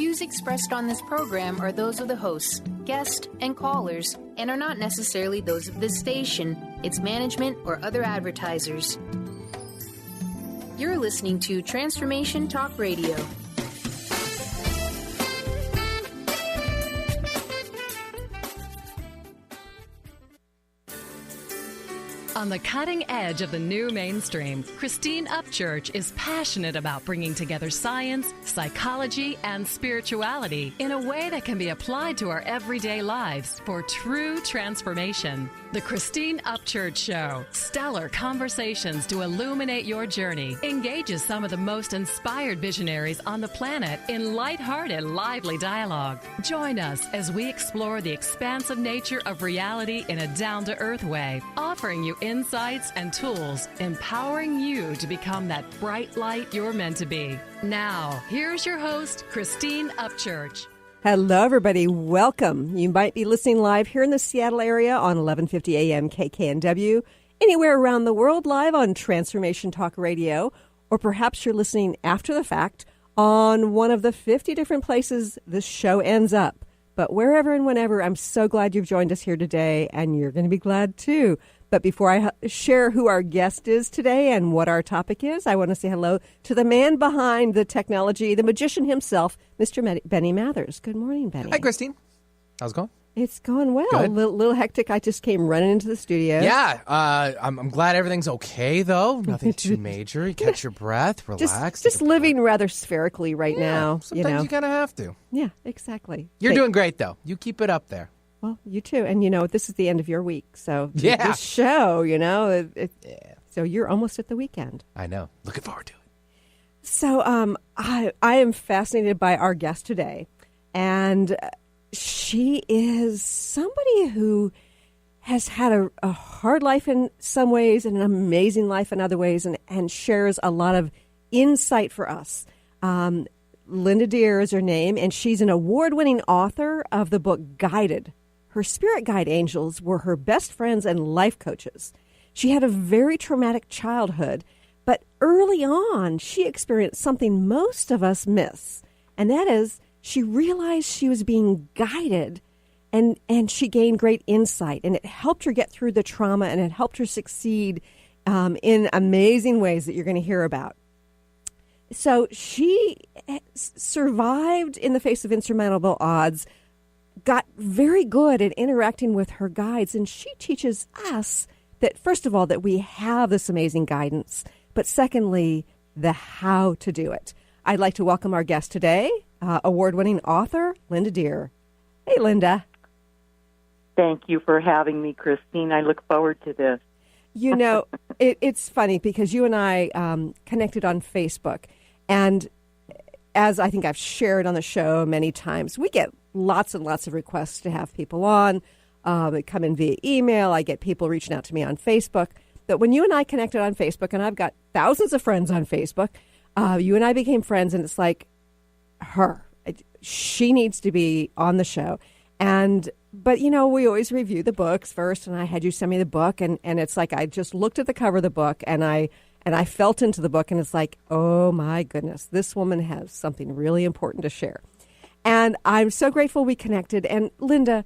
views expressed on this program are those of the hosts, guests, and callers, and are not necessarily those of this station, its management, or other advertisers. You're listening to Transformation Talk Radio. On the cutting edge of the new mainstream, Christine Upchurch is passionate about bringing together science, psychology, and spirituality in a way that can be applied to our everyday lives for true transformation. The Christine Upchurch Show, stellar conversations to illuminate your journey, engages some of the most inspired visionaries on the planet in lighthearted, lively dialogue. Join us as we explore the expansive nature of reality in a down-to-earth way, offering you insights and tools, empowering you to become that bright light you're meant to be. Now, here's your host, Christine Upchurch. Hello, everybody. Welcome. You might be listening live here in the Seattle area on 1150 AM KKNW, anywhere around the world live on Transformation Talk Radio, or perhaps you're listening after the fact on one of the 50 different places this show ends up. But wherever and whenever, I'm so glad you've joined us here today, and you're going to be glad too. But before I share who our guest is today and what our topic is, I want to say hello to the man behind the technology, the magician himself, Mr. Benny Mathers. Good morning, Benny. Hi, Christine. How's it going? It's going well. A little hectic. I just came running into the studio. Yeah, I'm glad everything's okay, though. Nothing too major. You catch your breath, relax. Just living rather spherically right now. Sometimes you kind of have to. Yeah, exactly. You're doing great, though. You keep it up there. Well, you too. And, this is the end of your week. So yeah. This show, so you're almost at the weekend. I know. Looking forward to it. So I am fascinated by our guest today. And she is somebody who has had a hard life in some ways and an amazing life in other ways, and shares a lot of insight for us. Linda Deir is her name, and she's an award-winning author of the book Guided. Her spirit guide angels were her best friends and life coaches. She had a very traumatic childhood, but early on, she experienced something most of us miss, and that is she realized she was being guided, and she gained great insight, and it helped her get through the trauma, and it helped her succeed in amazing ways that you're going to hear about. So she survived in the face of insurmountable odds, got very good at interacting with her guides, and she teaches us that, first of all, that we have this amazing guidance, but secondly, the how to do it. I'd like to welcome our guest today, award-winning author, Linda Deir. Hey, Linda. Thank you for having me, Christine. I look forward to this. It's funny because you and I connected on Facebook, and as I think I've shared on the show many times, we get lots and lots of requests to have people on. They come in via email. I get people reaching out to me on Facebook. But when you and I connected on Facebook, and I've got thousands of friends on Facebook, you and I became friends, and it's like, she needs to be on the show. But we always review the books first, and I had you send me the book, and it's like I just looked at the cover of the book, and I felt into the book, and it's like, oh my goodness, this woman has something really important to share. And I'm so grateful we connected. And Linda,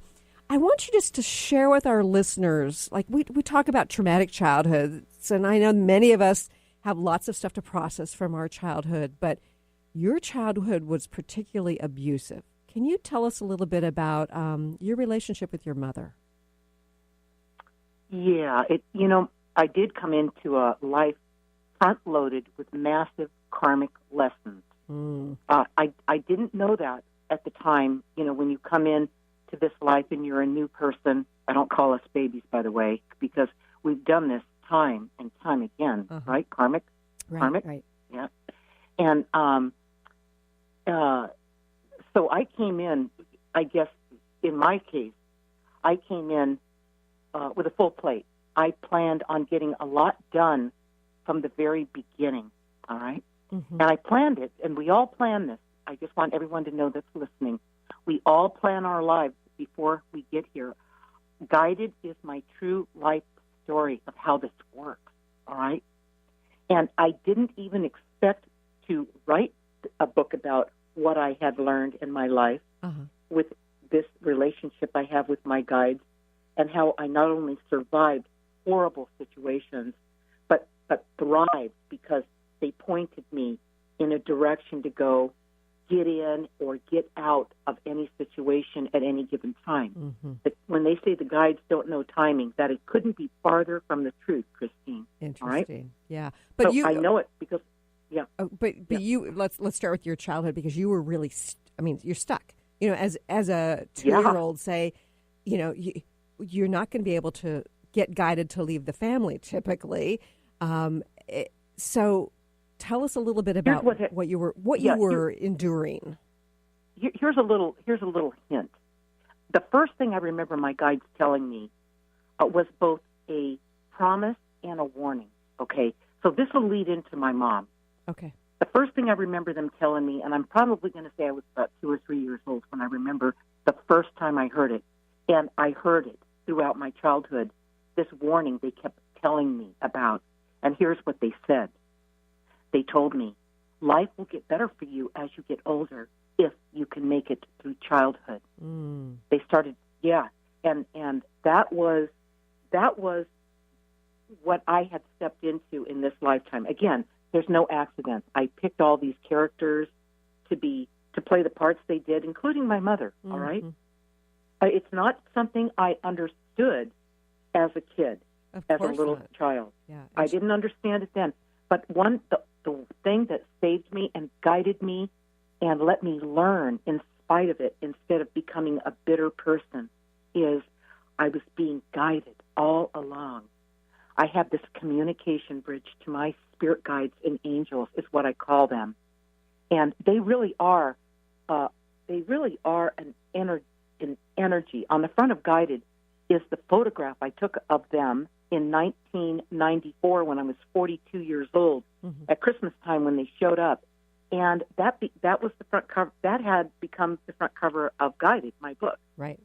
I want you just to share with our listeners, like we talk about traumatic childhoods, and I know many of us have lots of stuff to process from our childhood, but your childhood was particularly abusive. Can you tell us a little bit about your relationship with your mother? Yeah, I did come into a life front-loaded with massive karmic lessons. I didn't know that at the time. When you come in to this life and you're a new person, I don't call us babies, by the way, because we've done this time and time again, right? Karmic? Right. Yeah. And so I came in, I guess, in my case, I came in with a full plate. I planned on getting a lot done from the very beginning, all right? Mm-hmm. And I planned it, and we all plan this. I just want everyone to know that's listening. We all plan our lives before we get here. Guided is my true life story of how this works, all right? And I didn't even expect to write a book about what I had learned in my life with this relationship I have with my guides, and how I not only survived horrible situations, but thrived because they pointed me in a direction to go get in or get out of any situation at any given time. But when they say the guides don't know timing, that it couldn't be farther from the truth, Christine. Interesting. Right? Yeah. But so I know it because, you, let's start with your childhood, because you were really, you're stuck. You know, as a 2-year-old, say, you know, you're not going to be able to get guided to leave the family typically. So tell us a little bit about what you were enduring. Here's a little hint. The first thing I remember my guides telling me was both a promise and a warning. Okay, so this will lead into my mom. Okay. The first thing I remember them telling me, and I'm probably going to say I was about 2 or 3 years old when I remember the first time I heard it, and I heard it throughout my childhood, this warning they kept telling me about. And here's what they said. They told me, life will get better for you as you get older if you can make it through childhood. They started, and that was what I had stepped into in this lifetime. Again, there's no accident. I picked all these characters to play the parts they did, including my mother, all right? It's not something I understood as a kid, as a little child. Yeah, I didn't understand it then. But the thing that saved me and guided me and let me learn in spite of it, instead of becoming a bitter person, is I was being guided all along. I had this communication bridge to my spirit guides and angels, is what I call them. And they really are an energy. On the front of Guided is the photograph I took of them in 1994 when I was 42 years old at Christmas time when they showed up. And that was the front cover. That had become the front cover of Guided, my book. Right.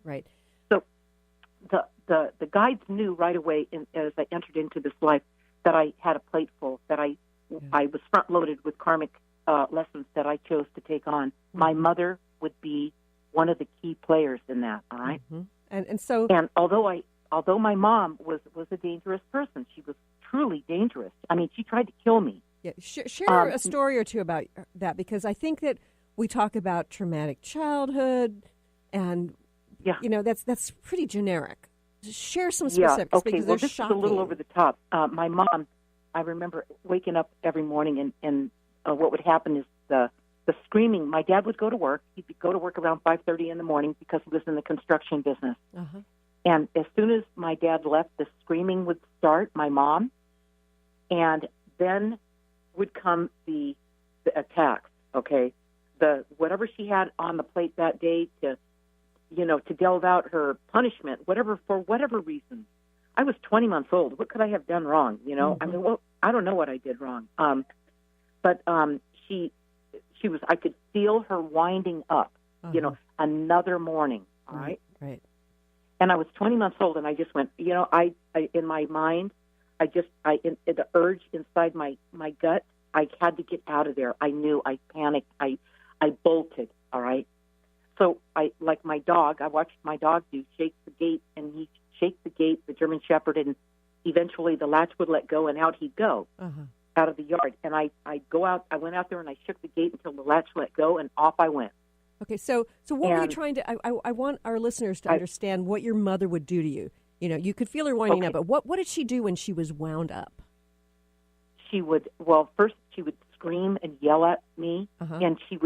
So the guides knew right away as I entered into this life that I had a plate full, that I was front-loaded with karmic lessons that I chose to take on. My mother would be one of the key players in that, all right? And although my mom was a dangerous person, she was truly dangerous. I mean, she tried to kill me. Yeah, share a story or two about that, because I think that we talk about traumatic childhood, and you know that's pretty generic. Share some specifics, because they're this shocking. is a little over the top. My mom, I remember waking up every morning, and what would happen is the screaming. My dad would go to work. He'd go to work around 5:30 in the morning because he was in the construction business. And as soon as my dad left, the screaming would start, my mom, and then would come the attacks, okay? Whatever she had on the plate that day to delve out her punishment, for whatever reason. I was 20 months old. What could I have done wrong, you know? I mean, well, I don't know what I did wrong. But she was, I could feel her winding up, another morning, all right? Right. And I was 20 months old, and I just went, I in my mind, the urge inside my gut, I had to get out of there. I knew, I panicked, I bolted, all right? So like my dog, I watched my dog shake the gate, and he'd shake the gate, the German Shepherd, and eventually the latch would let go, and out he'd go out of the yard. And I went out there, and I shook the gate until the latch let go, and off I went. Okay, so what were you trying to? I want our listeners to understand what your mother would do to you. You know, you could feel her winding up, but what did she do when she was wound up? She would first she would scream and yell at me, and she'd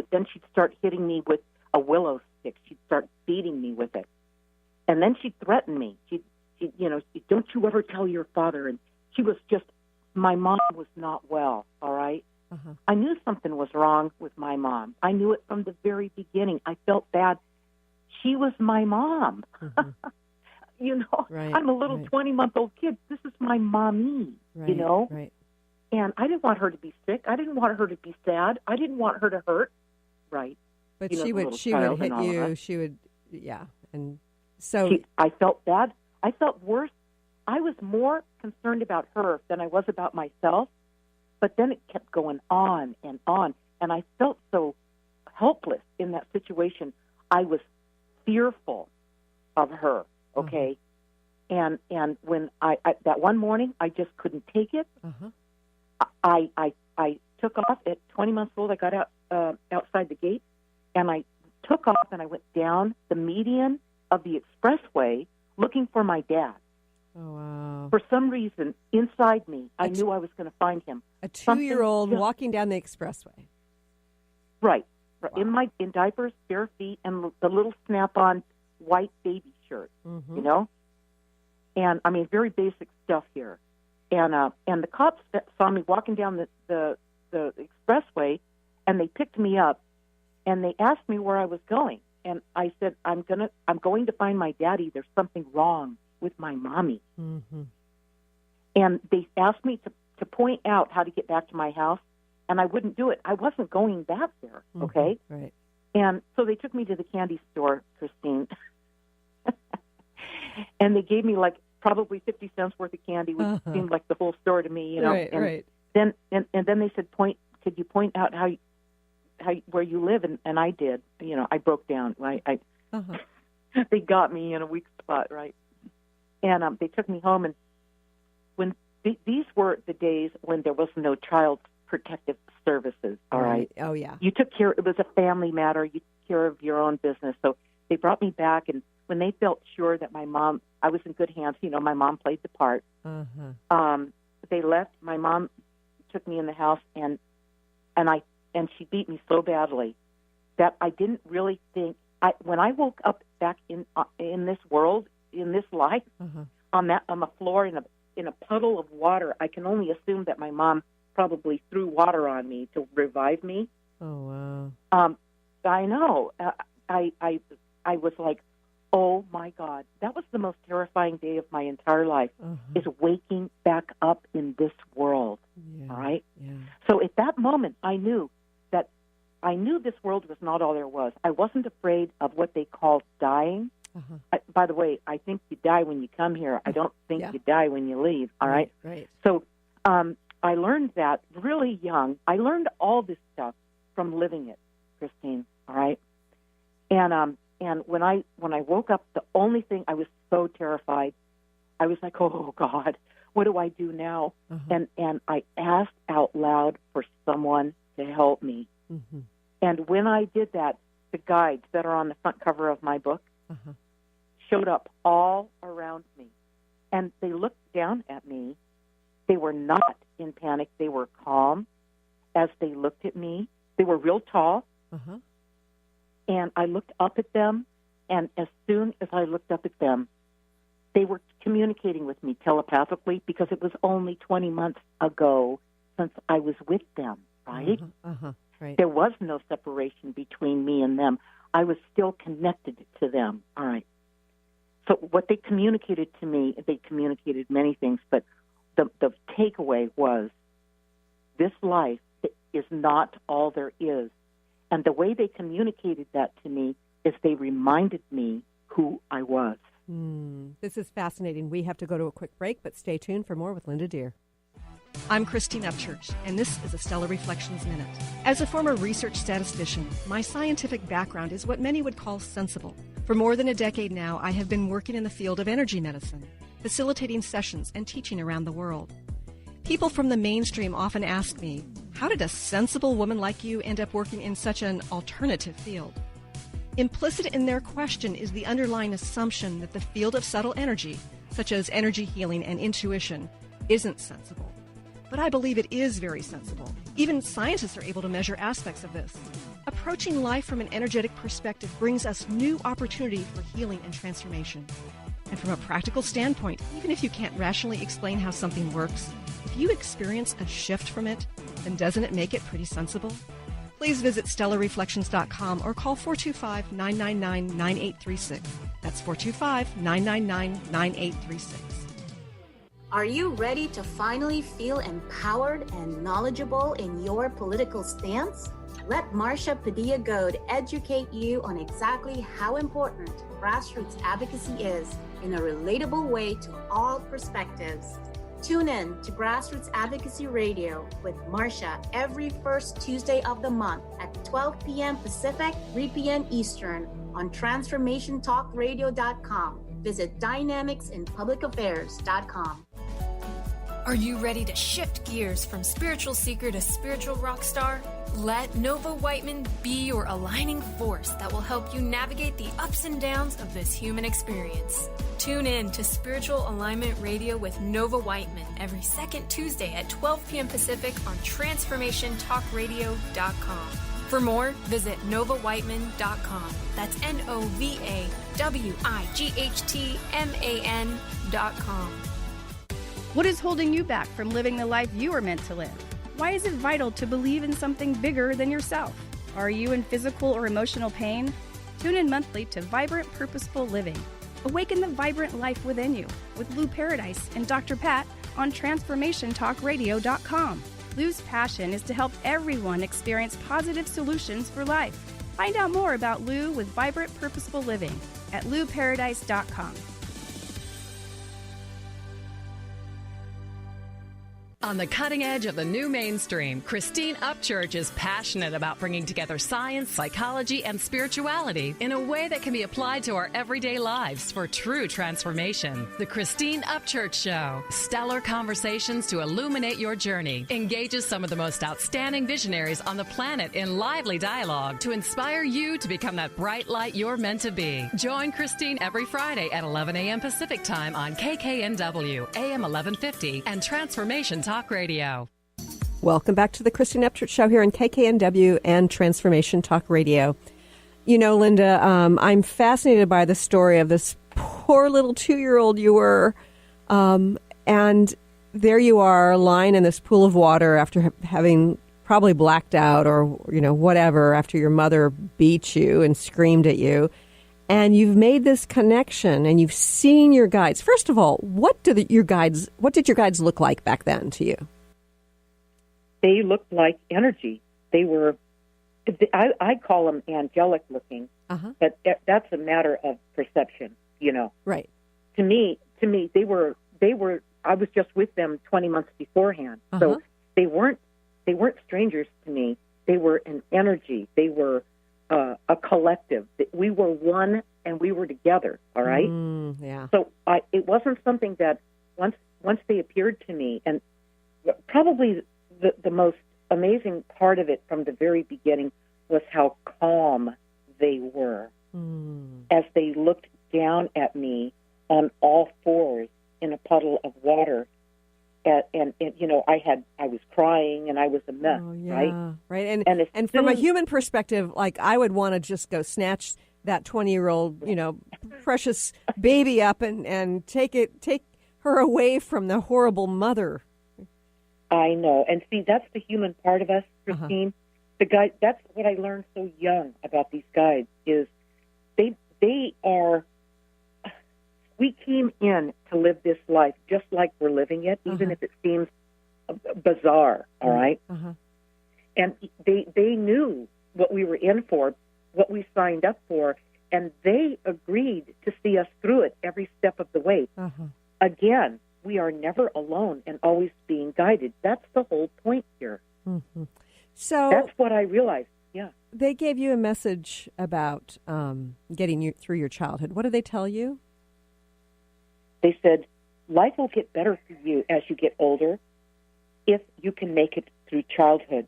start hitting me with a willow stick. She'd start beating me with it, and then she'd threaten me. She'd don't you ever tell your father. And she was just, my mom was not well. All right. I knew something was wrong with my mom. I knew it from the very beginning. I felt bad. She was my mom. I'm a little 20-month-old kid. This is my mommy, Right. And I didn't want her to be sick. I didn't want her to be sad. I didn't want her to hurt. Right. But she would hit you. She would, And so I felt bad. I felt worse. I was more concerned about her than I was about myself. But then it kept going on, and I felt so helpless helpless in that situation. I was fearful of her, okay? And when I that one morning, I just couldn't take it. I took off at 20 months old. I got out outside the gate, and I took off, and I went down the median of the expressway looking for my dad. Oh, wow. For some reason, inside me, I knew I was going to find him. A 2-year-old walking down the expressway. Right. Wow. In diapers, bare feet, and the little snap-on white baby shirt, you know? And, I mean, very basic stuff here. And the cops saw me walking down the expressway, and they picked me up, and they asked me where I was going. And I said, I'm going to find my daddy. There's something wrong with my mommy. And they asked me to point out how to get back to my house, and I wouldn't do it. I wasn't going back there, okay? Right. And so they took me to the candy store, Christine, and they gave me like probably 50 cents worth of candy, which seemed like the whole store to me, you know. Right. Then they said, could you point out how where you live? And I did. You know, I broke down. They got me in a weak spot, right? And they took me home, and when these were the days when there was no child protective services, all right? Oh, yeah. You took care, it was a family matter. You took care of your own business. So they brought me back, and when they felt sure that I was in good hands, you know, my mom played the part. They left. My mom took me in the house, and she beat me so badly that I didn't really think, when I woke up back in this world, in this life, on the floor in a puddle of water, I can only assume that my mom probably threw water on me to revive me. Oh, wow. I know. I was like, oh my God, that was the most terrifying day of my entire life, is waking back up in this world. All right? Yeah. So at that moment, I knew this world was not all there was. I wasn't afraid of what they called dying. By the way, I think you die when you come here. I don't think you die when you leave. All right? Right. So I learned that really young. I learned all this stuff from living it, Christine. All right? And when I woke up, the only thing, I was so terrified. I was like, oh God, what do I do now? And I asked out loud for someone to help me. And when I did that, the guides that are on the front cover of my book showed up all around me. And they looked down at me. They were not in panic. They were calm as they looked at me. They were real tall. And I looked up at them, and as soon as I looked up at them, they were communicating with me telepathically, because it was only 20 months ago since I was with them, right? Right. There was no separation between me and them. I was still connected to them, all right? So what they communicated to me, they communicated many things, but the takeaway was, this life is not all there is. And the way they communicated that to me is they reminded me who I was. This is fascinating. We have to go to a quick break, but stay tuned for more with Linda Deir. I'm Christine Upchurch, and this is a Stellar Reflections Minute. As a former research statistician, my scientific background is what many would call sensible. For more than a decade now, I have been working in the field of energy medicine, facilitating sessions and teaching around the world. People from the mainstream often ask me, how did a sensible woman like you end up working in such an alternative field? Implicit in their question is the underlying assumption that the field of subtle energy, such as energy healing and intuition, isn't sensible. But I believe it is very sensible. Even scientists are able to measure aspects of this. Approaching life from an energetic perspective brings us new opportunity for healing and transformation. And from a practical standpoint, even if you can't rationally explain how something works, if you experience a shift from it, then doesn't it make it pretty sensible? Please visit StellarReflections.com or call 425-999-9836. That's 425-999-9836. Are you ready to finally feel empowered and knowledgeable in your political stance? Let Marsha Padilla-Goad educate you on exactly how important grassroots advocacy is in a relatable way to all perspectives. Tune in to Grassroots Advocacy Radio with Marcia every first Tuesday of the month at 12 p.m. Pacific, 3 p.m. Eastern on TransformationTalkRadio.com. Visit DynamicsInPublicAffairs.com. Are you ready to shift gears from spiritual seeker to spiritual rock star? Let Nova Whiteman be your aligning force that will help you navigate the ups and downs of this human experience. Tune in to Spiritual Alignment Radio with Nova Whiteman every second Tuesday at 12 p.m. Pacific on TransformationTalkRadio.com. For more, visit NovaWhiteman.com. That's NovaWightman.com. What is holding you back from living the life you are meant to live? Why is it vital to believe in something bigger than yourself? Are you in physical or emotional pain? Tune in monthly to Vibrant Purposeful Living. Awaken the vibrant life within you with Lou Paradise and Dr. Pat on TransformationTalkRadio.com. Lou's passion is to help everyone experience positive solutions for life. Find out more about Lou with Vibrant Purposeful Living at LouParadise.com. On the cutting edge of the new mainstream, Christine Upchurch is passionate about bringing together science, psychology, and spirituality in a way that can be applied to our everyday lives for true transformation. The Christine Upchurch Show, stellar conversations to illuminate your journey, engages some of the most outstanding visionaries on the planet in lively dialogue to inspire you to become that bright light you're meant to be. Join Christine every Friday at 11 a.m. Pacific Time on KKNW, AM 1150, and Transformation Talk Radio. Welcome back to the Christine Upchurch Show here on KKNW and Transformation Talk Radio. You know, Linda, I'm fascinated by the story of this poor little 2-year-old you were, and there you are lying in this pool of water after having probably blacked out or, you know, whatever, after your mother beat you and screamed at you. And you've made this connection, and you've seen your guides. First of all, what did your guides look like back then to you? They looked like energy. They were, I call them angelic looking, but that's a matter of perception, you know. Right. To me, they were. I was just with them 20 months beforehand, so they weren't strangers to me. They were an energy. They were a collective. We were one, and we were together. All right. Yeah. So it wasn't something that once they appeared to me, and probably the most amazing part of it from the very beginning was how calm they were as they looked down at me on all fours in a puddle of water. And you know, I was crying and I was a mess, right. And from a human perspective, like, I would want to just go snatch that 20-year-old, you know, precious baby up and take her away from the horrible mother. I know, and see, that's the human part of us, Christine. The guide. That's what I learned so young about these guides is they are. We came in to live this life just like we're living it, even if it seems bizarre, all right? And they knew what we were in for, what we signed up for, and they agreed to see us through it every step of the way. Again, we are never alone and always being guided. That's the whole point here. So that's what I realized, yeah. They gave you a message about getting you through your childhood. What did they tell you? They said, life will get better for you as you get older if you can make it through childhood.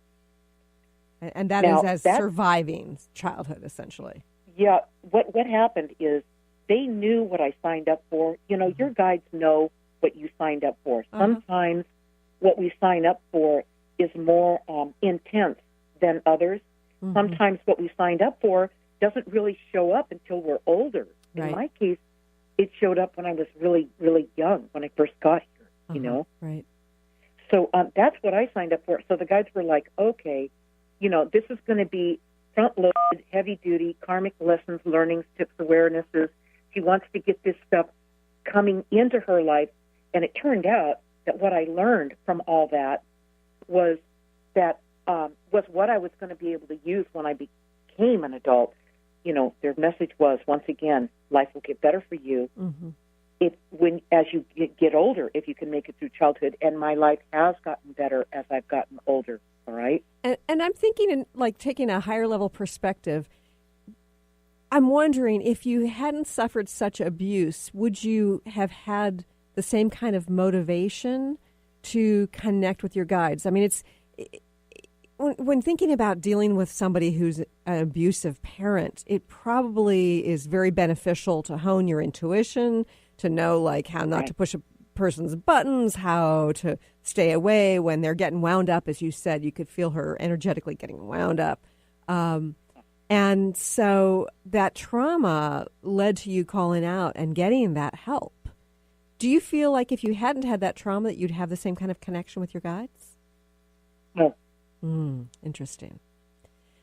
And that is surviving childhood, essentially. Yeah. What happened is they knew what I signed up for. You know, your guides know what you signed up for. Sometimes what we sign up for is more intense than others. Sometimes what we signed up for doesn't really show up until we're older. In my case, it showed up when I was really, really young, when I first got here, you know? Right. So that's what I signed up for. So the guides were like, okay, you know, this is going to be front-loaded, heavy-duty, karmic lessons, learnings, tips, awarenesses. She wants to get this stuff coming into her life. And it turned out that what I learned from all that was what I was going to be able to use when I became an adult. You know, their message was, once again, life will get better for you as you get older, if you can make it through childhood, and my life has gotten better as I've gotten older. All right. And I'm thinking, in like taking a higher level perspective, I'm wondering if you hadn't suffered such abuse, would you have had the same kind of motivation to connect with your guides? I mean, when thinking about dealing with somebody who's an abusive parent, it probably is very beneficial to hone your intuition, to know like how not to push a person's buttons, how to stay away when they're getting wound up. As you said, you could feel her energetically getting wound up. And so that trauma led to you calling out and getting that help. Do you feel like if you hadn't had that trauma that you'd have the same kind of connection with your guides? No. Interesting.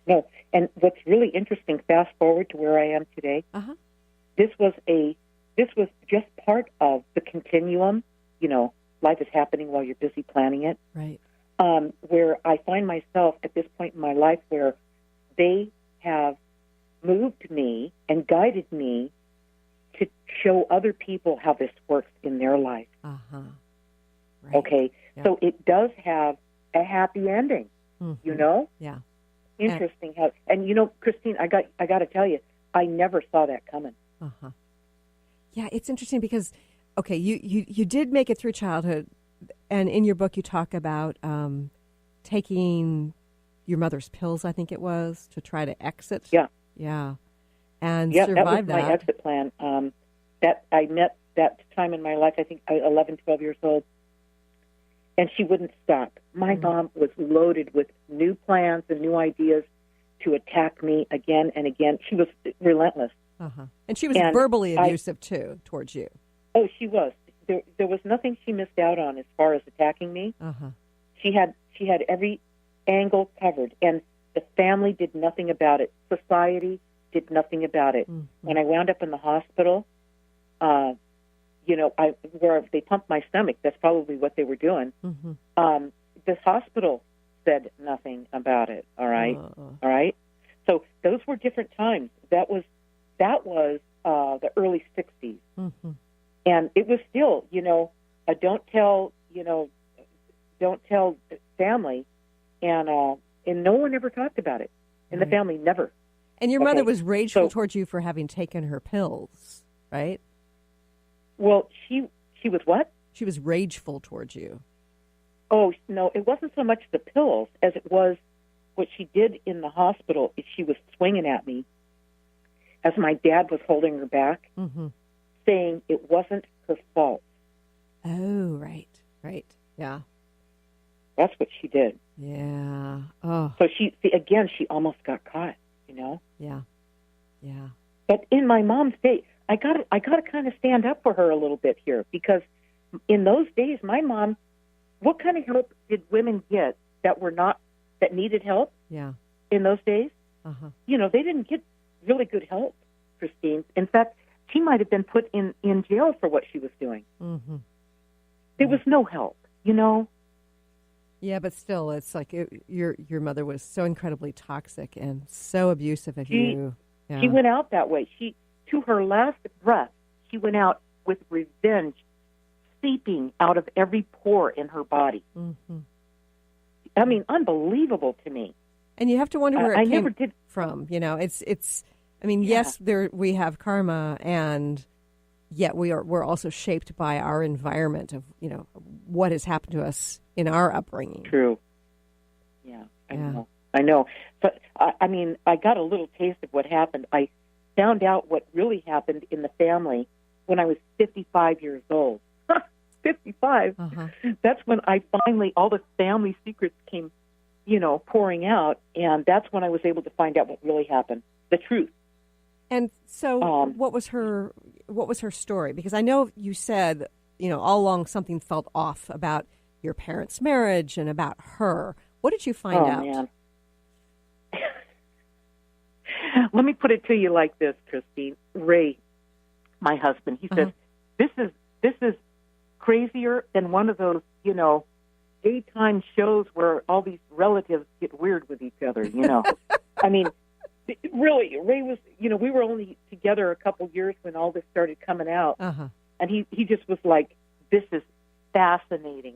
No. And what's really interesting, fast forward to where I am today, this was just part of the continuum. You know, life is happening while you're busy planning it. Right. Where I find myself at this point in my life where they have moved me and guided me to show other people how this works in their life. Right. Okay? Yeah. So it does have a happy ending, you know? Yeah. Interesting how, and you know, Christine, I got to tell you, I never saw that coming. Yeah, it's interesting because, okay, you did make it through childhood, and in your book you talk about taking your mother's pills, I think it was, to try to exit. Yeah. Yeah. And yeah, survive that was my exit plan. That I met that time in my life, I think 11, 12 years old, and she wouldn't stop. My mom was loaded with new plans and new ideas to attack me again and again. She was relentless. And she was verbally abusive, too, towards you. Oh, she was. There was nothing she missed out on as far as attacking me. She had every angle covered, and the family did nothing about it. Society did nothing about it. When I wound up in the hospital, you know, where they pumped my stomach, that's probably what they were doing. This hospital said nothing about it. All right, all right. So those were different times. That was the early '60s, and it was still, you know, a don't tell family, and no one ever talked about it in the family, never. And your mother was rageful towards you for having taken her pills, right? Well, she was what? She was rageful towards you. Oh, no, it wasn't so much the pills as it was what she did in the hospital. She was swinging at me as my dad was holding her back, saying it wasn't her fault. Oh, right, yeah. That's what she did. Yeah. Oh. So she almost got caught, you know? Yeah. But in my mom's day, I got to kind of stand up for her a little bit here, because in those days, my mom, what kind of help did women get that needed help? Yeah. In those days, you know, they didn't get really good help, Christine. In fact, she might have been put in jail for what she was doing. There was no help, you know. Yeah, but still, it's like your mother was so incredibly toxic and so abusive of you. Yeah. She went out that way. To her last breath, she went out with revenge seeping out of every pore in her body. I mean, unbelievable to me. And you have to wonder where it came did from. You know, it's. I mean, yes, we have karma, and yet we're also shaped by our environment of, you know, what has happened to us in our upbringing. True. Yeah, I know. But I mean, I got a little taste of what happened. I found out what really happened in the family when I was 55 years old. 55. That's when I finally, all the family secrets came, you know, pouring out, and that's when I was able to find out what really happened, the truth. And so, what was her story? Because I know you said, you know, all along something felt off about your parents' marriage and about her. What did you find out? Man. Let me put it to you like this, Christine. Ray, my husband, he says, this is crazier than one of those, you know, daytime shows where all these relatives get weird with each other, you know. I mean, really, Ray was, you know, we were only together a couple years when all this started coming out. And he just was like, this is fascinating.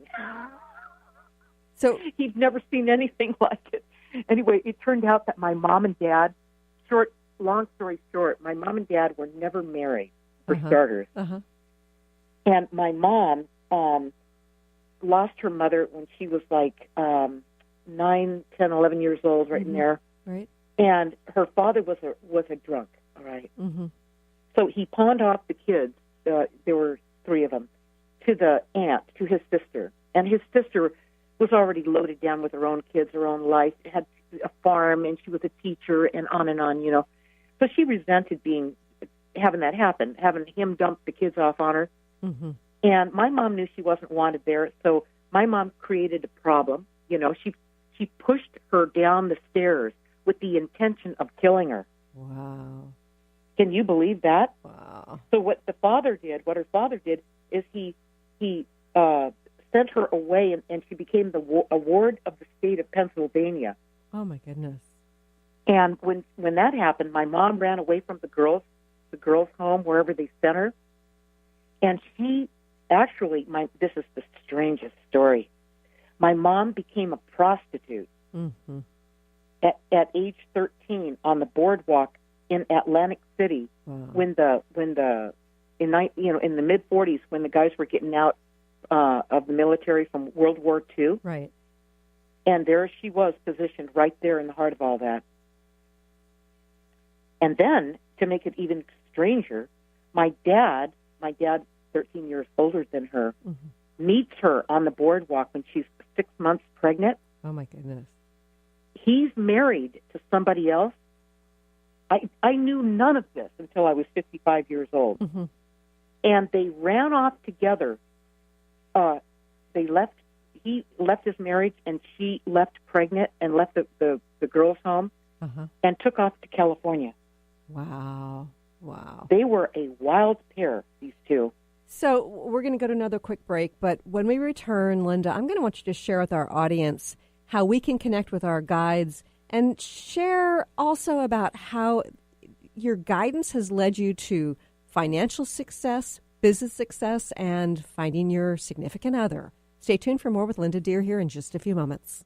So he'd never seen anything like it. Anyway, it turned out that my mom and dad, long story short, my mom and dad were never married, for starters. And my mom lost her mother when she was like 9, 10, 11 years old, right in there. Right. And her father was a drunk, all right? So he pawned off the kids, there were 3 of them, to the aunt, to his sister. And his sister was already loaded down with her own kids, her own life, had a farm, and she was a teacher, and on, you know. So she resented having that happen, having him dump the kids off on her. And my mom knew she wasn't wanted there, so my mom created a problem. You know, she pushed her down the stairs with the intention of killing her. Wow. Can you believe that? Wow. So what her father did is he sent her away, and she became a ward of the state of Pennsylvania. Oh, my goodness. And when that happened, my mom ran away from the girls' home, wherever they sent her. And she actually, this is the strangest story. My mom became a prostitute at age 13 on the boardwalk in Atlantic City in the mid 40s, when the guys were getting out of the military from World War II. Right. And there she was, positioned right there in the heart of all that. And then, to make it even stranger, my dad, 13 years older than her, meets her on the boardwalk when she's 6 months pregnant. Oh, my goodness. He's married to somebody else. I knew none of this until I was 55 years old. And they ran off together. He left his marriage, and she left pregnant and left the girls' home and took off to California. Wow. They were a wild pair, these two. So we're going to go to another quick break, but when we return, Linda, I'm going to want you to share with our audience how we can connect with our guides, and share also about how your guidance has led you to financial success, business success, and finding your significant other. Stay tuned for more with Linda Deir here in just a few moments.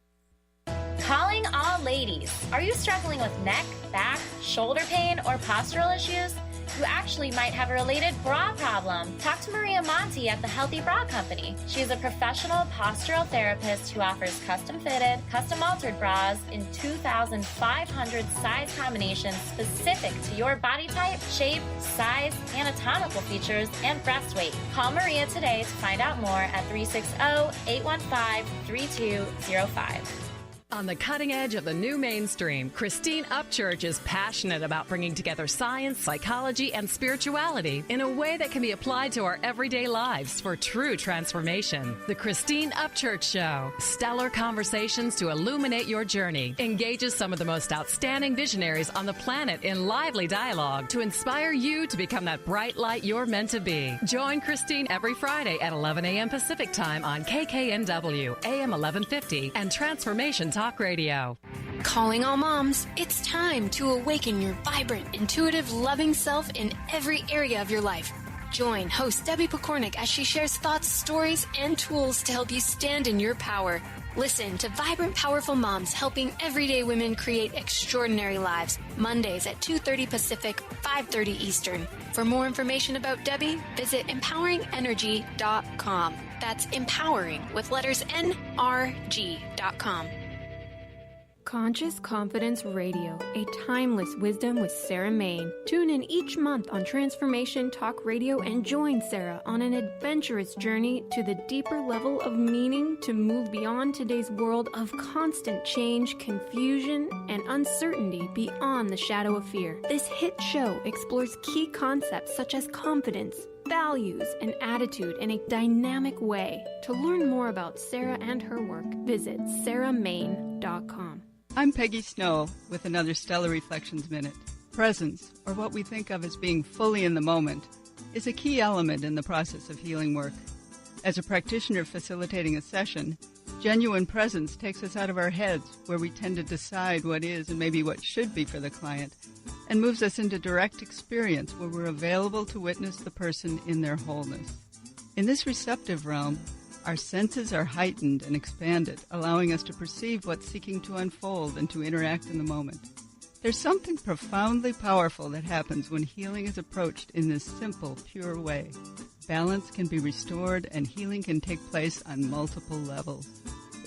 Calling all ladies. Are you struggling with neck, back, shoulder pain, or postural issues? You actually might have a related bra problem. Talk to Maria Monti at the Healthy Bra Company. She is a professional postural therapist who offers custom-fitted, custom-altered bras in 2,500 size combinations specific to your body type, shape, size, anatomical features, and breast weight. Call Maria today to find out more at 360-815-3205. On the cutting edge of the new mainstream, Christine Upchurch is passionate about bringing together science, psychology, and spirituality in a way that can be applied to our everyday lives for true transformation. The Christine Upchurch Show, stellar conversations to illuminate your journey, engages some of the most outstanding visionaries on the planet in lively dialogue to inspire you to become that bright light you're meant to be. Join Christine every Friday at 11 a.m. Pacific Time on KKNW, AM 1150, and Transformation Talk Radio. Calling all moms, it's time to awaken your vibrant, intuitive, loving self in every area of your life. Join host Debbie Pokornik as she shares thoughts, stories, and tools to help you stand in your power. Listen to Vibrant, Powerful Moms helping everyday women create extraordinary lives. Mondays at 2:30 Pacific, 5:30 Eastern. For more information about Debbie, visit empoweringenergy.com. That's empowering with letters NRG.com. Conscious Confidence Radio, a timeless wisdom with Sarah Main. Tune in each month on Transformation Talk Radio and join Sarah on an adventurous journey to the deeper level of meaning to move beyond today's world of constant change, confusion, and uncertainty beyond the shadow of fear. This hit show explores key concepts such as confidence, values, and attitude in a dynamic way. To learn more about Sarah and her work, visit sarahmain.com. I'm Peggy Snow with another Stellar Reflections Minute. Presence, or what we think of as being fully in the moment, is a key element in the process of healing work. As a practitioner facilitating a session, genuine presence takes us out of our heads, where we tend to decide what is and maybe what should be for the client, and moves us into direct experience where we're available to witness the person in their wholeness. In this receptive realm, our senses are heightened and expanded, allowing us to perceive what's seeking to unfold and to interact in the moment. There's something profoundly powerful that happens when healing is approached in this simple, pure way. Balance can be restored and healing can take place on multiple levels.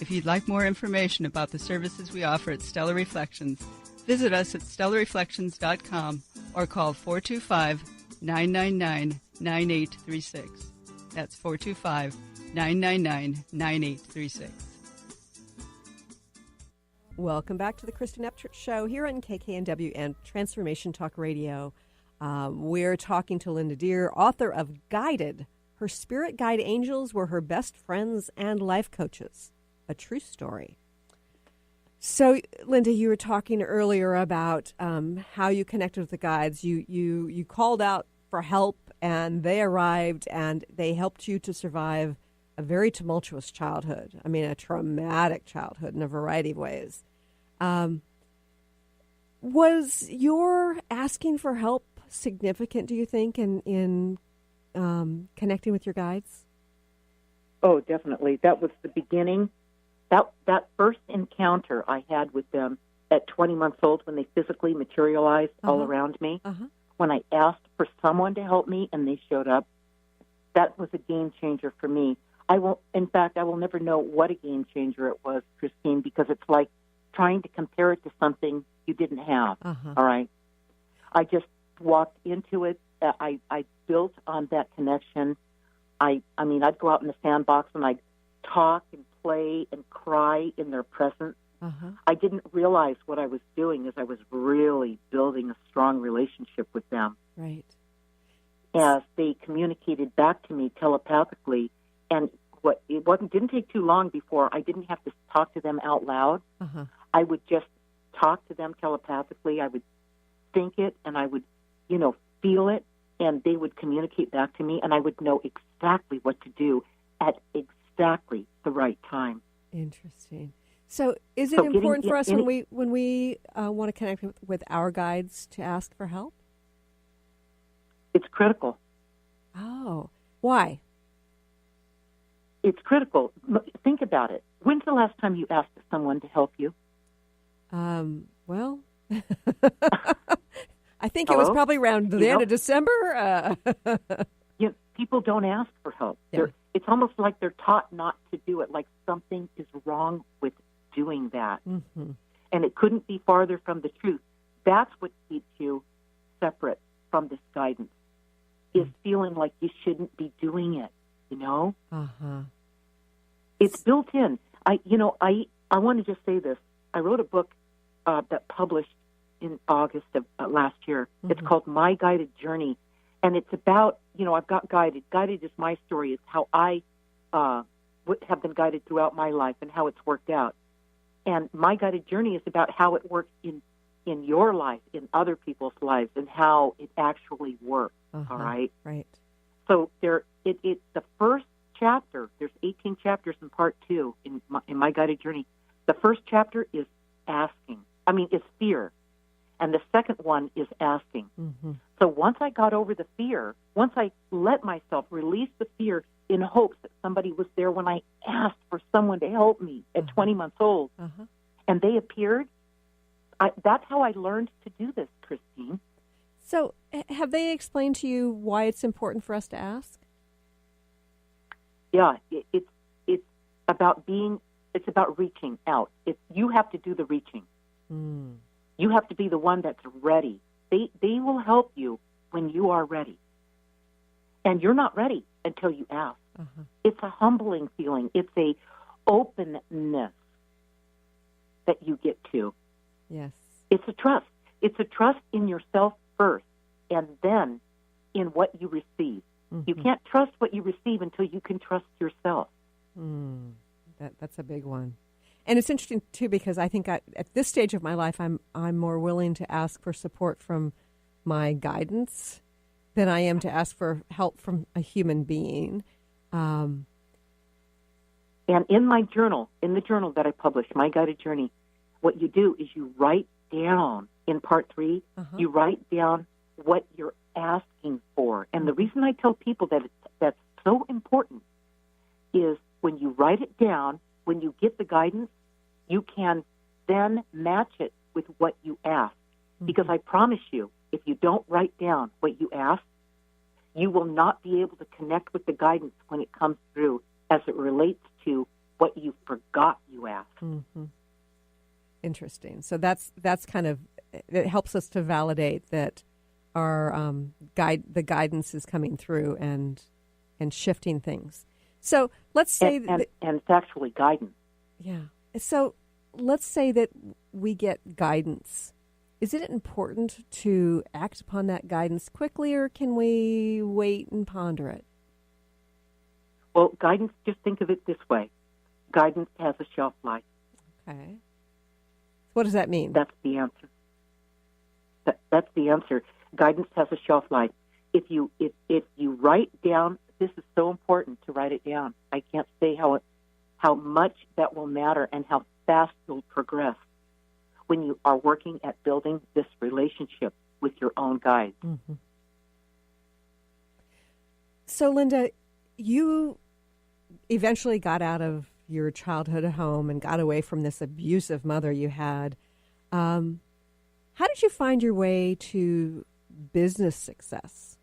If you'd like more information about the services we offer at Stellar Reflections, visit us at stellarreflections.com or call 425-999-9836. That's 425-999-9836. Welcome back to the Christine Upchurch Show here on KKNW and Transformation Talk Radio. We're talking to Linda Deir, author of Guided. Her spirit guide angels were her best friends and life coaches. A true story. So, Linda, you were talking earlier about how you connected with the guides. You called out for help, and they arrived, and they helped you to survive a very tumultuous childhood. I mean, a traumatic childhood in a variety of ways. Was your asking for help significant, do you think, in connecting with your guides? Oh, definitely. That was the beginning. That first encounter I had with them at 20 months old when they physically materialized all around me, when I asked for someone to help me and they showed up, that was a game changer for me. I will never know what a game changer it was, Christine, because it's like trying to compare it to something you didn't have. All right. I just walked into it. I built on that connection. I mean, I'd go out in the sandbox and I'd talk and play and cry in their presence. I didn't realize what I was doing as I was really building a strong relationship with them. Right. As they communicated back to me telepathically, and didn't take too long before I didn't have to talk to them out loud. I would just talk to them telepathically. I would think it, and I would, feel it, and they would communicate back to me, and I would know exactly what to do at exactly the right time. Interesting. So, is it important for us when we want to connect with our guides to ask for help? It's critical. Oh, why? It's critical. Think about it. When's the last time you asked someone to help you? Well, I think it was probably around the end of December. People don't ask for help. Yeah. It's almost like they're taught not to do it, like something is wrong with doing that. And it couldn't be farther from the truth. That's what keeps you separate from this guidance, is feeling like you shouldn't be doing it, It's built in. I want to just say this. I wrote a book that published in August of last year. It's called My Guided Journey. And it's about, I've got guided. Guided is my story. It's how I have been guided throughout my life and how it's worked out. And My Guided Journey is about how it works in your life, in other people's lives, and how it actually works. All right? Right. So it's the first chapter. There's 18 chapters in part 2 in My Guided Journey. The first chapter is is fear. And the second one is asking. So once I got over the fear, once I let myself release the fear in hopes that somebody was there when I asked for someone to help me at 20 months old, and they appeared, that's how I learned to do this, Christine. So have they explained to you why it's important for us to ask? Yeah, it's about it's about reaching out. You have to do the reaching. You have to be the one that's ready. They will help you when you are ready. And you're not ready until you ask. It's a humbling feeling. It's a openness that you get to. Yes. It's a trust. It's a trust in yourself first, and then in what you receive. You can't trust what you receive until you can trust yourself. That's a big one. And it's interesting, too, because I think at this stage of my life, I'm more willing to ask for support from my guidance than I am to ask for help from a human being. And in my journal, in the journal that I published, My Guided Journey, what you do is you write down in part 3, you write down what you're asking for. And the reason I tell people that that's so important is when you write it down, when you get the guidance, you can then match it with what you ask. Because I promise you, if you don't write down what you ask, you will not be able to connect with the guidance when it comes through as it relates to what you forgot you asked. Interesting. So that's kind of, it helps us to validate that our the guidance is coming through and shifting things. So let's say and it's actually guidance. Yeah. So let's say that we get guidance. Is it important to act upon that guidance quickly, or can we wait and ponder it? Well, guidance, just think of it this way. Guidance has a shelf life. Okay. What does that mean? That's the answer. That's the answer. Guidance has a shelf life. If you write down, this is so important to write it down. I can't say how much that will matter and how fast you'll progress when you are working at building this relationship with your own guide. So, Linda, you eventually got out of your childhood home and got away from this abusive mother you had. How did you find your way to business success?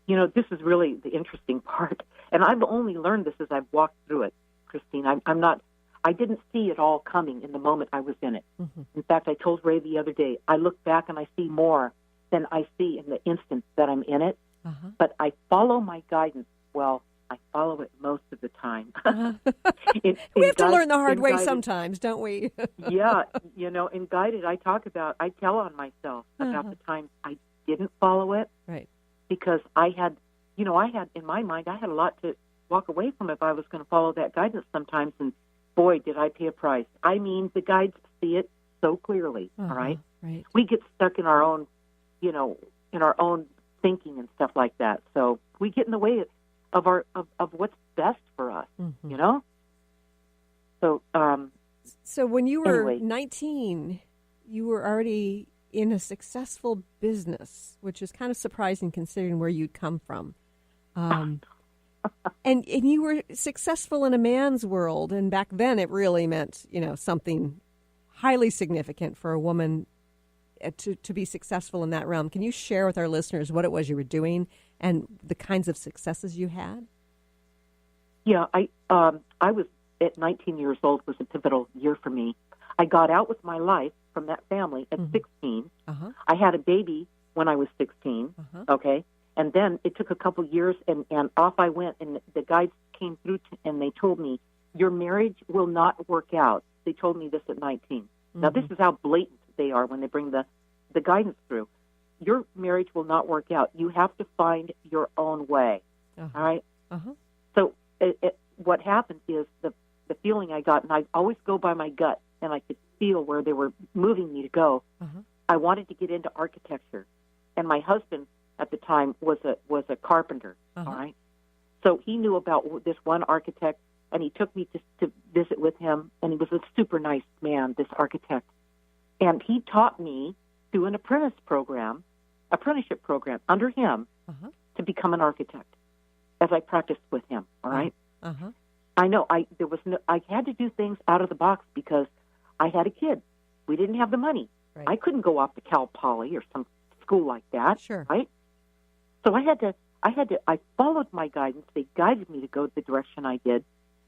You know, this is really the interesting part. And I've only learned this as I've walked through it, Christine. I didn't see it all coming in the moment I was in it. In fact, I told Ray the other day, I look back and I see more than I see in the instant that I'm in it. But I follow my guidance. Well, I follow it most of the time. We have to learn the hard way sometimes, don't we? Yeah. You know, in Guided, I tell on myself about the times I didn't follow it. Right. Because I had in my mind, I had a lot to walk away from if I was going to follow that guidance sometimes. And boy, did I pay a price. I mean, the guides see it so clearly, all right? Right. We get stuck in our own, in our own thinking and stuff like that. So we get in the way of what's best for us, you know? So, so when you were anyway. 19, you were already in a successful business, which is kind of surprising considering where you'd come from. And you were successful in a man's world, and back then it really meant, something highly significant for a woman to be successful in that realm. Can you share with our listeners what it was you were doing and the kinds of successes you had? Yeah, I was at 19 years old was a pivotal year for me. I got out with my life from that family at 16. I had a baby when I was 16, okay? And then it took a couple years, and off I went, and the guides came through, and they told me, your marriage will not work out. They told me this at 19. Now, this is how blatant they are when they bring the guidance through. Your marriage will not work out. You have to find your own way, all right? So what happened is the feeling I got, and I always go by my gut, and I could feel where they were moving me to go. I wanted to get into architecture, and my husband at the time was a carpenter, all right? So he knew about this one architect, and he took me to visit with him, and he was a super nice man, this architect. And he taught me through an apprenticeship program under him to become an architect as I practiced with him, all right? I know I had to do things out of the box because I had a kid. We didn't have the money. Right. I couldn't go off to Cal Poly or some school like that, right? So I followed my guidance. They guided me to go the direction I did.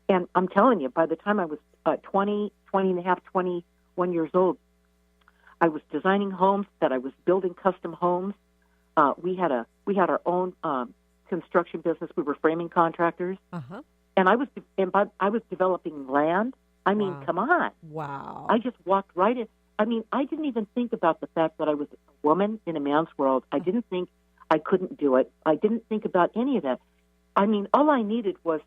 And I'm telling you, by the time I was 21 years old, I was designing homes, that I was building custom homes. We had our own construction business. We were framing contractors. And I was developing land. I mean, come on. Wow. I just walked right in. I mean, I didn't even think about the fact that I was a woman in a man's world. I didn't think I couldn't do it. I didn't think about any of that. I mean, all I needed was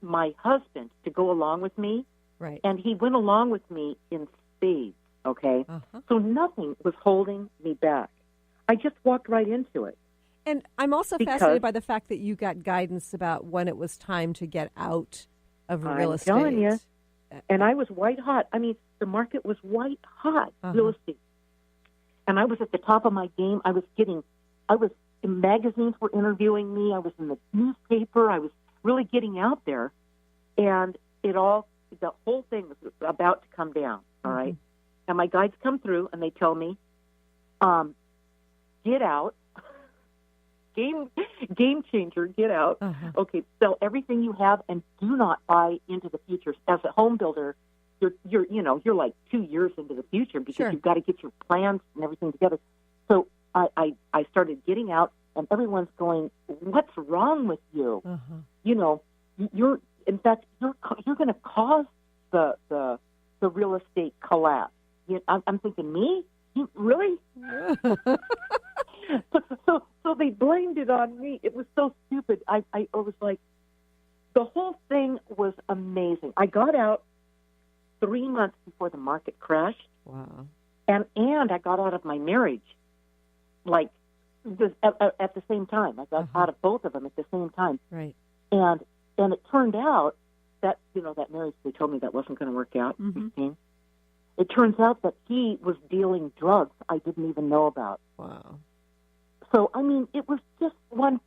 my husband to go along with me. Right. And he went along with me in spades, okay? So nothing was holding me back. I just walked right into it. And I'm also fascinated by the fact that you got guidance about when it was time to get out of real estate. I'm telling you. And I was white hot. I mean, the market was white hot, real estate. And I was at the top of my game. Magazines were interviewing me. I was in the newspaper. I was really getting out there. And the whole thing was about to come down, all right? And my guides come through, and they tell me, get out. Game changer, get out. Okay, sell everything you have and do not buy into the future. As a home builder, you're like 2 years into the future because you've got to get your plans and everything together. So I started getting out, and everyone's going, "What's wrong with you? You're going to cause the real estate collapse." I'm thinking, me? Really? So they blamed it on me. It was so stupid. I was like, the whole thing was amazing. I got out 3 months before the market crashed. Wow. And I got out of my marriage, like, at the same time. I got out of both of them at the same time. Right. And it turned out that, that marriage, they told me that wasn't going to work out. It turns out that he was dealing drugs I didn't even know about. Wow. So, I mean, it was just one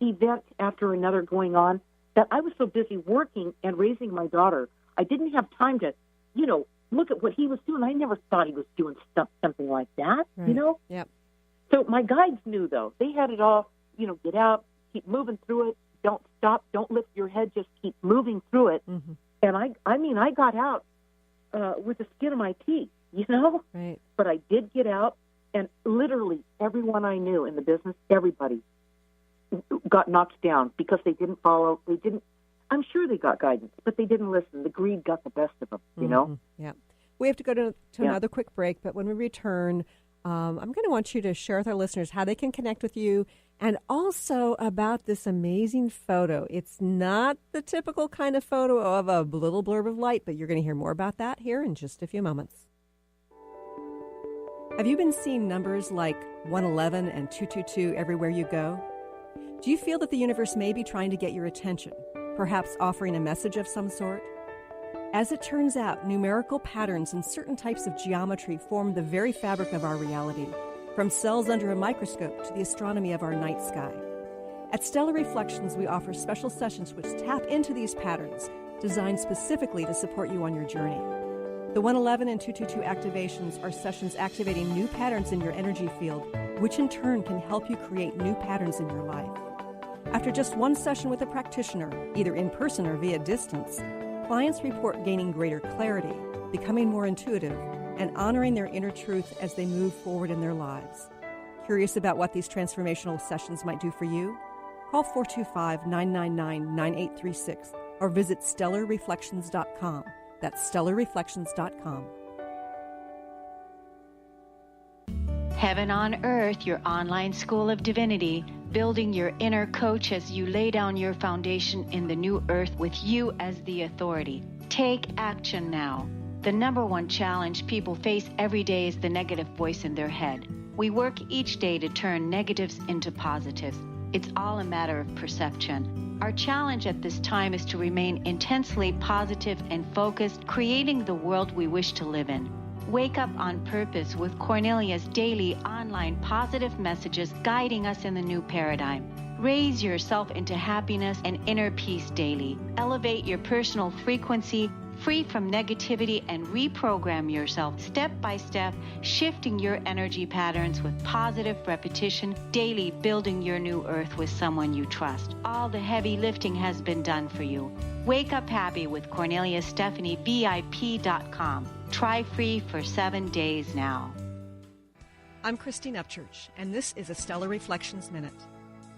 event after another going on that I was so busy working and raising my daughter, I didn't have time to, look at what he was doing. I never thought he was doing something like that, Yep. So my guides knew, though. They had it all, get out, keep moving through it, don't stop, don't lift your head, just keep moving through it. And I got out with the skin of my teeth, Right. But I did get out, and literally everyone I knew in the business, everybody got knocked down because they didn't follow. I'm sure they got guidance, but they didn't listen. The greed got the best of them, Yeah. We have to go to another quick break, but when we return, I'm going to want you to share with our listeners how they can connect with you and also about this amazing photo. It's not the typical kind of photo of a little blurb of light, but you're going to hear more about that here in just a few moments. Have you been seeing numbers like 111 and 222 everywhere you go? Do you feel that the universe may be trying to get your attention, perhaps offering a message of some sort? As it turns out, numerical patterns and certain types of geometry form the very fabric of our reality, from cells under a microscope to the astronomy of our night sky. At Stellar Reflections, we offer special sessions which tap into these patterns, designed specifically to support you on your journey. The 111 and 222 activations are sessions activating new patterns in your energy field, which in turn can help you create new patterns in your life. After just one session with a practitioner, either in person or via distance, clients report gaining greater clarity, becoming more intuitive, and honoring their inner truth as they move forward in their lives. Curious about what these transformational sessions might do for you? Call 425-999-9836 or visit stellarreflections.com. That's stellarreflections.com. Heaven on Earth, your online school of divinity, building your inner coach as you lay down your foundation in the new earth with you as the authority. Take action now. The number one challenge people face every day is the negative voice in their head. We work each day to turn negatives into positives. It's all a matter of perception. Our challenge at this time is to remain intensely positive and focused, creating the world we wish to live in. Wake up on purpose with Cornelia's daily online positive messages guiding us in the new paradigm. Raise yourself into happiness and inner peace daily. Elevate your personal frequency, free from negativity, and reprogram yourself step by step, shifting your energy patterns with positive repetition, daily building your new earth with someone you trust. All the heavy lifting has been done for you. Wake up happy with CorneliaStephanieVIP.com. Try free for 7 days now. I'm Christine Upchurch, and this is a Stellar Reflections Minute.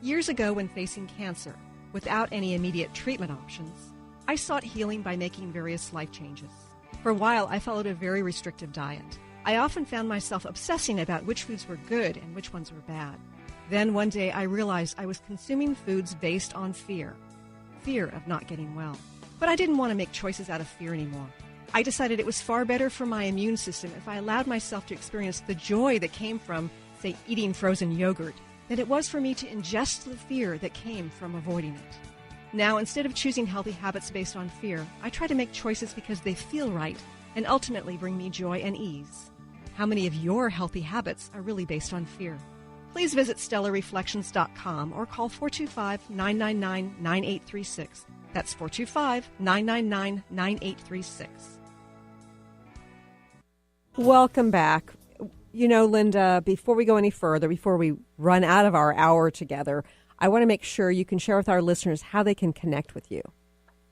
Years ago, when facing cancer, without any immediate treatment options, I sought healing by making various life changes. For a while, I followed a very restrictive diet. I often found myself obsessing about which foods were good and which ones were bad. Then one day, I realized I was consuming foods based on fear of not getting well. But I didn't want to make choices out of fear anymore. I decided it was far better for my immune system if I allowed myself to experience the joy that came from, say, eating frozen yogurt, than it was for me to ingest the fear that came from avoiding it. Now, instead of choosing healthy habits based on fear, I try to make choices because they feel right and ultimately bring me joy and ease? How many of your healthy habits are really based on fear? Please visit stellarreflections.com or call 425-999-9836. That's 425-999-9836. Welcome back. You know, Linda, before we go any further, before we run out of our hour together, I want to make sure you can share with our listeners how they can connect with you.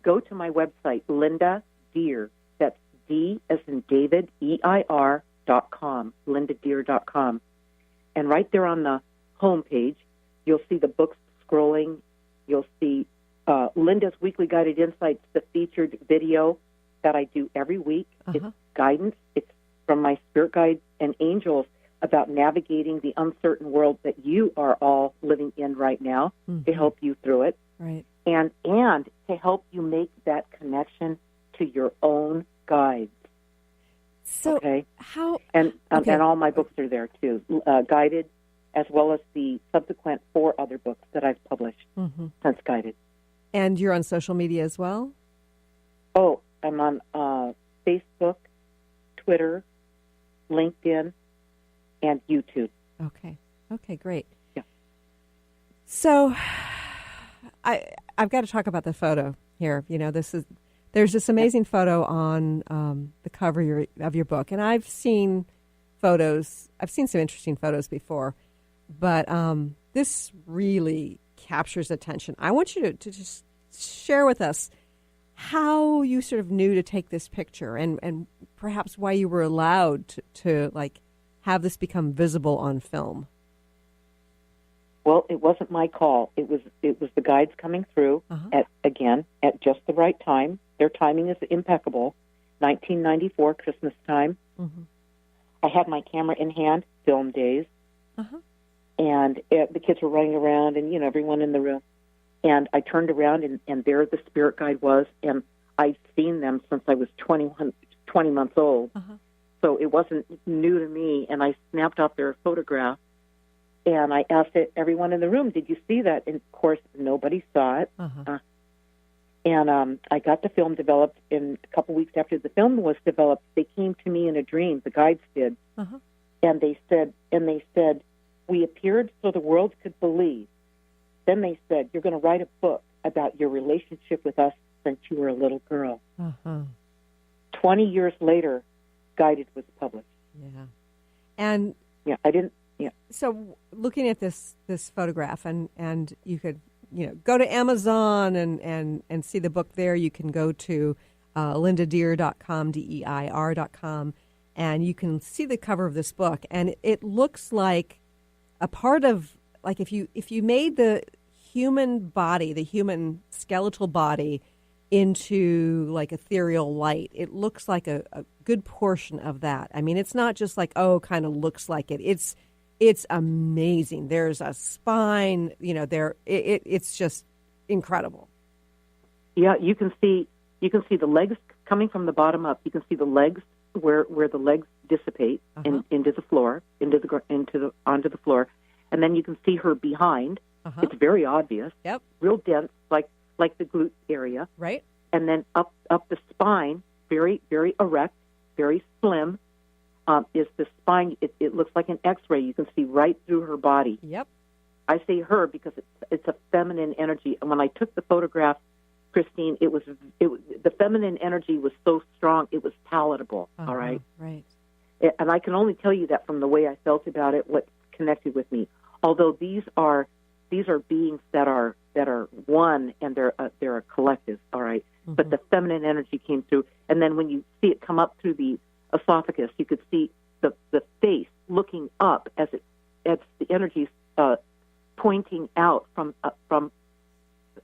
Go to my website, Linda Deir. That's D as in David, EIR.com, lindadeir.com. And right there on the homepage, you'll see the books scrolling. You'll see Linda's Weekly Guided Insights, the featured video that I do every week. It's guidance. It's from my spirit guides and angels about navigating the uncertain world that you are all living in right now to help you through it. Right. And to help you make that connection to your own guides. So okay? How... And all my books are there, too, guided, as well as the subsequent 4 other books that I've published since Guided. And you're on social media as well? Oh, I'm on Facebook, Twitter, LinkedIn, and YouTube. Okay, great. Yeah. So I've got to talk about the photo here. You know, there's this amazing photo on the cover of your book, and I've seen photos. I've seen some interesting photos before, but this really captures attention. I want you to just share with us how you sort of knew to take this picture, and perhaps why you were allowed to like have this become visible on film. Well, it wasn't my call. It was the guides coming through at just the right time. Their timing is impeccable. 1994 Christmas time. I had my camera in hand, film days, and the kids were running around, and everyone in the room. And I turned around, and there the spirit guide was, and I'd seen them since I was 20 months old. So it wasn't new to me, and I snapped out their photograph, and I asked everyone in the room, did you see that? And, of course, nobody saw it. And I got the film developed, and a couple weeks after the film was developed, they came to me in a dream, the guides did, and they said, we appeared so the world could believe. Then they said, you're going to write a book about your relationship with us since you were a little girl. 20 years later, Guided was published. Yeah. And I didn't. Yeah. So looking at this photograph, and you could go to Amazon and see the book there. You can go to lindadeir.com, DEIR.com, and you can see the cover of this book. And it looks like a part of, like if you made the human body, the human skeletal body, into like ethereal light, it looks like a good portion of that. I mean, it's not just like, kind of looks like it. It's amazing. There's a spine, it's just incredible. Yeah, you can see the legs coming from the bottom up. You can see the legs where the legs dissipate into the floor, onto the floor, and then you can see her behind. It's very obvious. Yep. Real dense, like the glute area. Right. And then up the spine, very, very erect, very slim, is the spine. It looks like an X-ray. You can see right through her body. Yep. I say her because it's a feminine energy. And when I took the photograph, Christine, the feminine energy was so strong, it was palatable. All right. Right. And I can only tell you that from the way I felt about it, what connected with me. Although these are beings that are one, and they're a collective. All right. But the feminine energy came through, and then when you see it come up through the esophagus, you could see the face looking up as the energy's pointing out from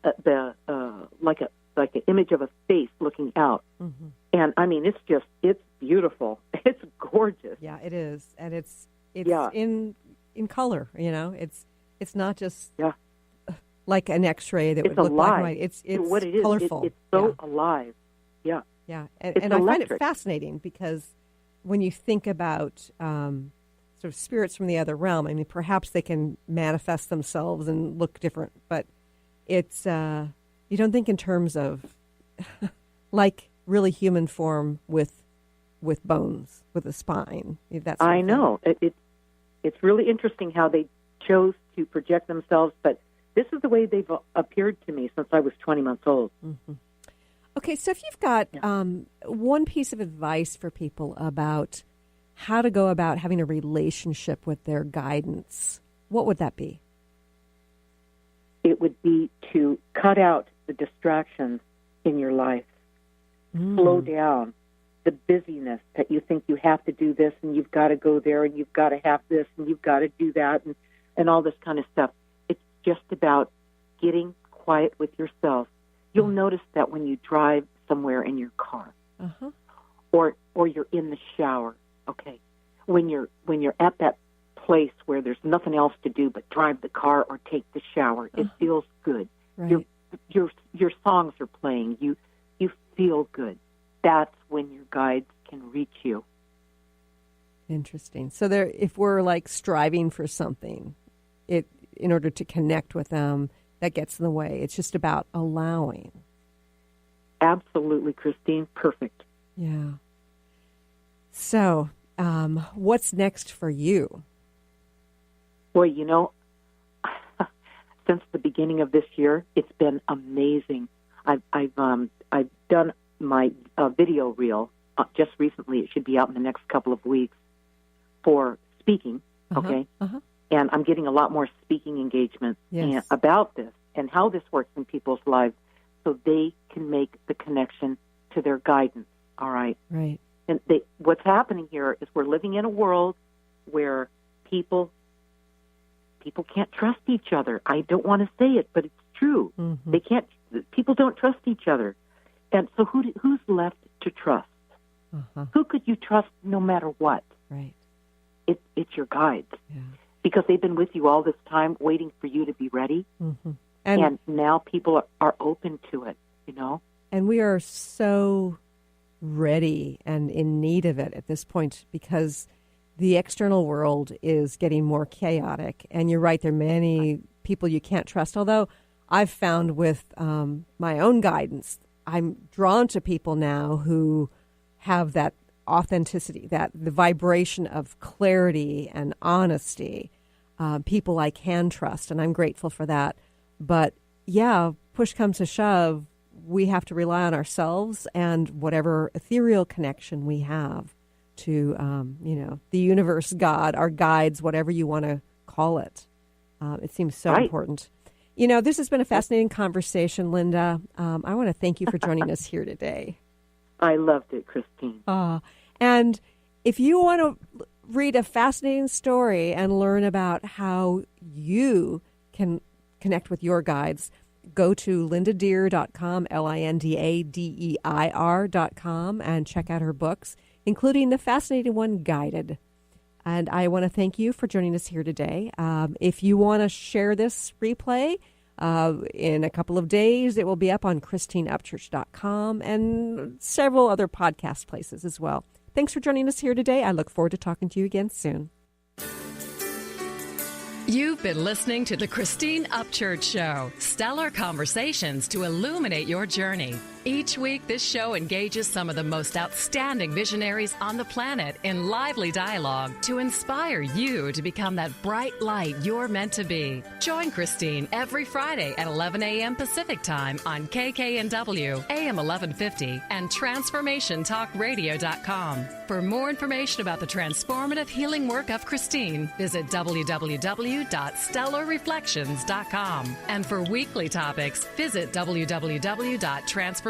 the like an image of a face looking out. And I mean, it's beautiful. It's gorgeous. Yeah, it is, and it's in color. It's not just like an X-ray that would look black and white. It's what it is. Colorful. It's so alive. Yeah. Yeah, and I find it fascinating because when you think about sort of spirits from the other realm, I mean, perhaps they can manifest themselves and look different, but it's you don't think in terms of like really human form with with bones, with a spine. That's I know. It's really interesting how they chose to project themselves, but this is the way they've appeared to me since I was 20 months old. Mm-hmm. Okay, so if you've got one piece of advice for people about how to go about having a relationship with their guidance, what would that be? It would be to cut out the distractions in your life. Slow down the busyness that you think you have to do this and you've got to go there and you've got to have this and you've got to do that and all this kind of stuff. It's just about getting quiet with yourself. You'll notice that when you drive somewhere in your car or you're in the shower, okay, when you're at that place where there's nothing else to do but drive the car or take the shower, it feels good. Right. Your songs are playing. You feel good. That's when your guides can reach you. Interesting. So if we're like striving for something, in order to connect with them, that gets in the way. It's just about allowing. Absolutely, Christine. Perfect. Yeah. So, what's next for you? Boy, since the beginning of this year, it's been amazing. I've done my video reel just recently. It should be out in the next couple of weeks for speaking. Okay. And I'm getting a lot more speaking engagements about this and how this works in people's lives so they can make the connection to their guidance. All right. Right. And what's happening here is we're living in a world where people can't trust each other. I don't want to say it, but it's true. They can't. People don't trust each other. And so who's left to trust? Who could you trust no matter what? Right. It's your guides. Yeah. Because they've been with you all this time waiting for you to be ready. And now people are open to it, And we are so ready and in need of it at this point because the external world is getting more chaotic. And you're right, there are many people you can't trust. Although I've found with my own guidance, I'm drawn to people now who have that authenticity, that the vibration of clarity and honesty, people I can trust, and I'm grateful for that. But yeah, push comes to shove, we have to rely on ourselves and whatever ethereal connection we have to, the universe, God, our guides, whatever you want to call it. It seems so important. This has been a fascinating conversation, Linda. I want to thank you for joining us here today. I loved it, Christine. And if you want to read a fascinating story and learn about how you can connect with your guides, go to lindadeir.com, LindaDeir.com, and check out her books, including the fascinating one, Guided. And I want to thank you for joining us here today. If you want to share this replay, in a couple of days, it will be up on ChristineUpchurch.com and several other podcast places as well. Thanks for joining us here today. I look forward to talking to you again soon. You've been listening to the Christine Upchurch Show, stellar conversations to illuminate your journey. Each week, this show engages some of the most outstanding visionaries on the planet in lively dialogue to inspire you to become that bright light you're meant to be. Join Christine every Friday at 11 a.m. Pacific Time on KKNW, AM 1150, and TransformationTalkRadio.com. For more information about the transformative healing work of Christine, visit www.stellarreflections.com. And for weekly topics, visit www.transformationtalkradio.com.